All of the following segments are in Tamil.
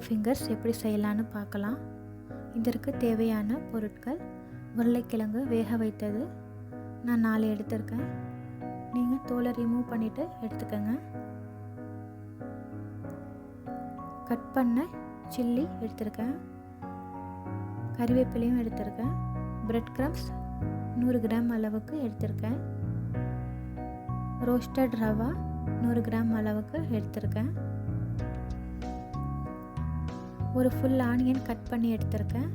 ஃபிங்கர்ஸ் எப்படி செய்யலான்னு பார்க்கலாம். இதற்கு தேவையான பொருட்கள்: உருளைக்கிழங்கு வேக வைத்தது, நான் 4 எடுத்திருக்கேன். நீங்கள் தோலை ரிமூவ் பண்ணிவிட்டு எடுத்துக்கோங்க. கட் பண்ண சில்லி எடுத்திருக்கேன், கறிவேப்பிலையும் எடுத்திருக்கேன், பிரெட் கிரம்ஸ் 100 கிராம் அளவுக்கு எடுத்திருக்கேன், ரோஸ்டட் ரவா 100 கிராம் அளவுக்கு எடுத்திருக்கேன், ஒரு ஃபுல் ஆனியன் கட் பண்ணி எடுத்திருக்கேன்,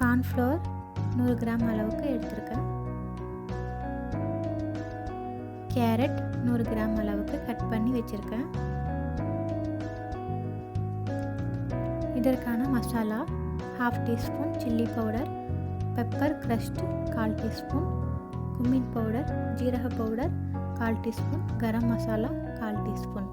கார்ன்ஃப்ளவர் 100 கிராம் அளவுக்கு எடுத்திருக்கேன், கேரட் 100 கிராம் அளவுக்கு கட் பண்ணி வச்சுருக்கேன். இதற்கான masala: 1/2 teaspoon chilli powder, pepper crushed 1/4 teaspoon, cumin powder, ஜீரக powder 1/4 teaspoon, garam masala 1/4 teaspoon.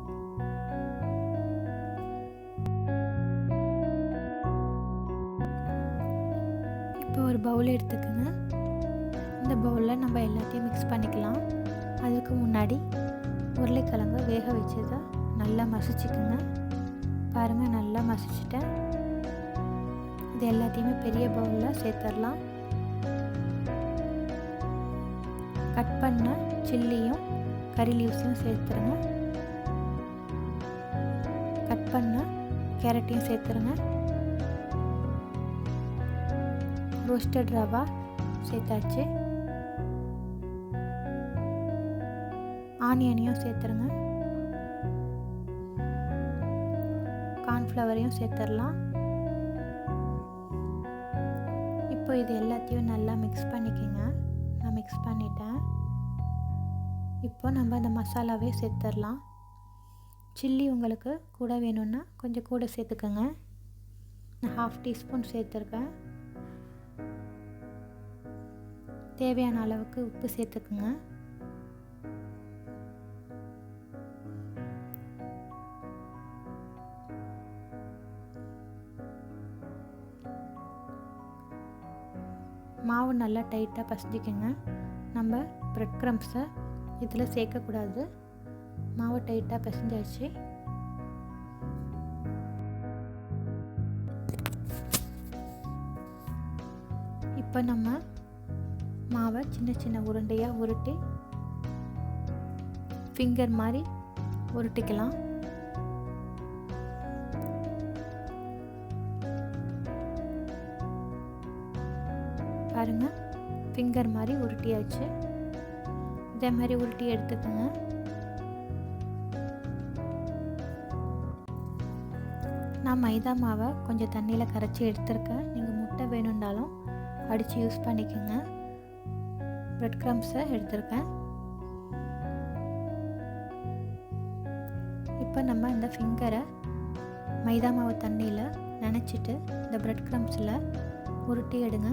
இப்போ ஒரு பவுல் எடுத்துக்கோங்க. இந்த பவுலில் நம்ம எல்லாத்தையும் மிக்ஸ் பண்ணிக்கலாம். அதுக்கு முன்னாடி உருளைக்கிழங்கு வேக வச்சதை நல்லா மசிச்சுக்குங்க. பாருங்கள், நல்லா மசிச்சுட்டேன். இது எல்லாத்தையுமே பெரிய பவுலில் சேர்த்துடலாம். கட் பண்ண சில்லியும் கறி லீவ்ஸையும் சேர்த்துருங்க. கட் பண்ண கேரட்டையும் சேர்த்துருங்க. ரோஸ்டட் ரவா சேர்த்தாச்சு. ஆனியனையும் சேர்த்துருங்க. கார்ன்ஃப்ளவரையும் சேர்த்துடலாம். இப்போ இது எல்லாத்தையும் நல்லா மிக்ஸ் பண்ணிக்கோங்க. நான் மிக்ஸ் பண்ணிட்டேன். இப்போ நம்ம இந்த மசாலாவே சேர்த்துடலாம். சில்லி உங்களுக்கு கூட வேணும்னா கொஞ்சம் கூட சேர்த்துக்கோங்க. நான் 1/2 டீஸ்பூன் சேர்த்துருக்கேன். தேவையான அளவுக்கு உப்பு சேர்த்துக்குங்க. மாவு நல்லா டைட்டாக பசஞ்சிக்கோங்க. நம்ம பிரெட் க்ரம்ஸை இதில் சேர்க்கக்கூடாது. மாவு டைட்டாக பசஞ்சாச்சு. இப்போ நம்ம மாவை சின்ன சின்ன உருண்டையாக உருட்டி ஃபிங்கர் மாதிரி உருட்டிக்கலாம். பாருங்கள், ஃபிங்கர் மாதிரி உருட்டியாச்சு. இதே மாதிரி உருட்டி எடுத்துக்கோங்க. நான் மைதா மாவை கொஞ்சம் தண்ணியில் கரைச்சி எடுத்துருக்கேன். நீங்கள் முட்டை வேணும்னாலும் அடித்து யூஸ் பண்ணிக்கோங்க. பிரெட் க்ரம்ஸை எடுத்துருக்கேன். இப்போ நம்ம இந்த ஃபிங்கரை மைதா மாவு தண்ணியில் நனைச்சிட்டு இந்த பிரெட் க்ரம்ஸில் உருட்டி எடுங்க.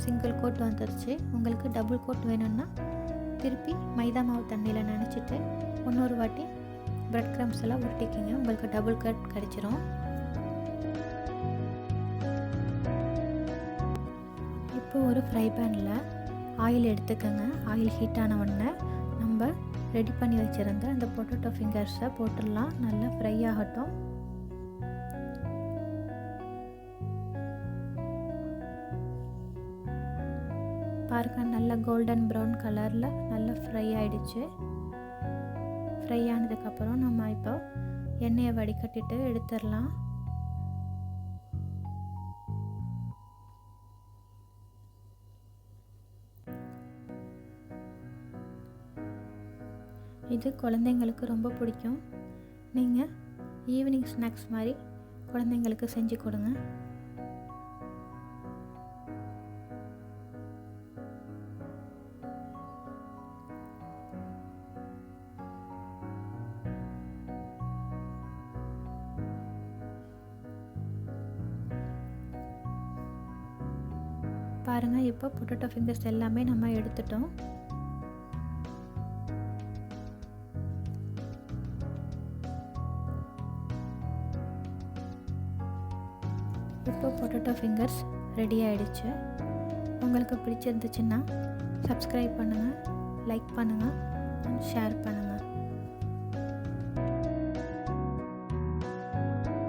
சிங்கிள் கோட் வந்துருச்சு. உங்களுக்கு டபுள் கோட் வேணும்னா திருப்பி மைதா மாவு தண்ணியில் நனைச்சிட்டு இன்னொரு வாட்டி பிரெட் க்ரம்ஸ் எல்லாம் உருட்டிக்கிங்க. உங்களுக்கு டபுள் கோட் கிடைச்சிரும். இப்போ ஒரு ஃப்ரை பேனில் ஆயில் எடுத்துக்கோங்க. ஆயில் ஹீட் ஆன உடனே நம்ம ரெடி பண்ணி வச்சுருந்த அந்த பொட்டேட்டோ ஃபிங்கர்ஸை போட்டுடலாம். நல்லா ஃப்ரை ஆகட்டும். பாருங்க, நல்ல கோல்டன் ப்ரௌன் கலரில் நல்லா ஃப்ரை ஆகிடுச்சு. ஃப்ரை ஆனதுக்கப்புறம் நம்ம இப்போ எண்ணெயை வடிகட்டிட்டு எடுத்துடலாம். இது குழந்தைங்களுக்கு ரொம்ப பிடிக்கும். நீங்கள் ஈவினிங் ஸ்நாக்ஸ் மாதிரி குழந்தைங்களுக்கு செஞ்சு கொடுங்க. பாருங்கள், இப்போ பொட்டேட்டோ ஃபிங்கர்ஸ் எல்லாமே நம்ம எடுத்துட்டோம். இப்போ பொட்டேட்டோ ஃபிங்கர்ஸ் ரெடி ஆகிடுச்சு. உங்களுக்கு பிடிச்சிருந்துச்சுன்னா சப்ஸ்கிரைப் பண்ணுங்கள், லைக் பண்ணுங்கள், ஷேர் பண்ணுங்கள்.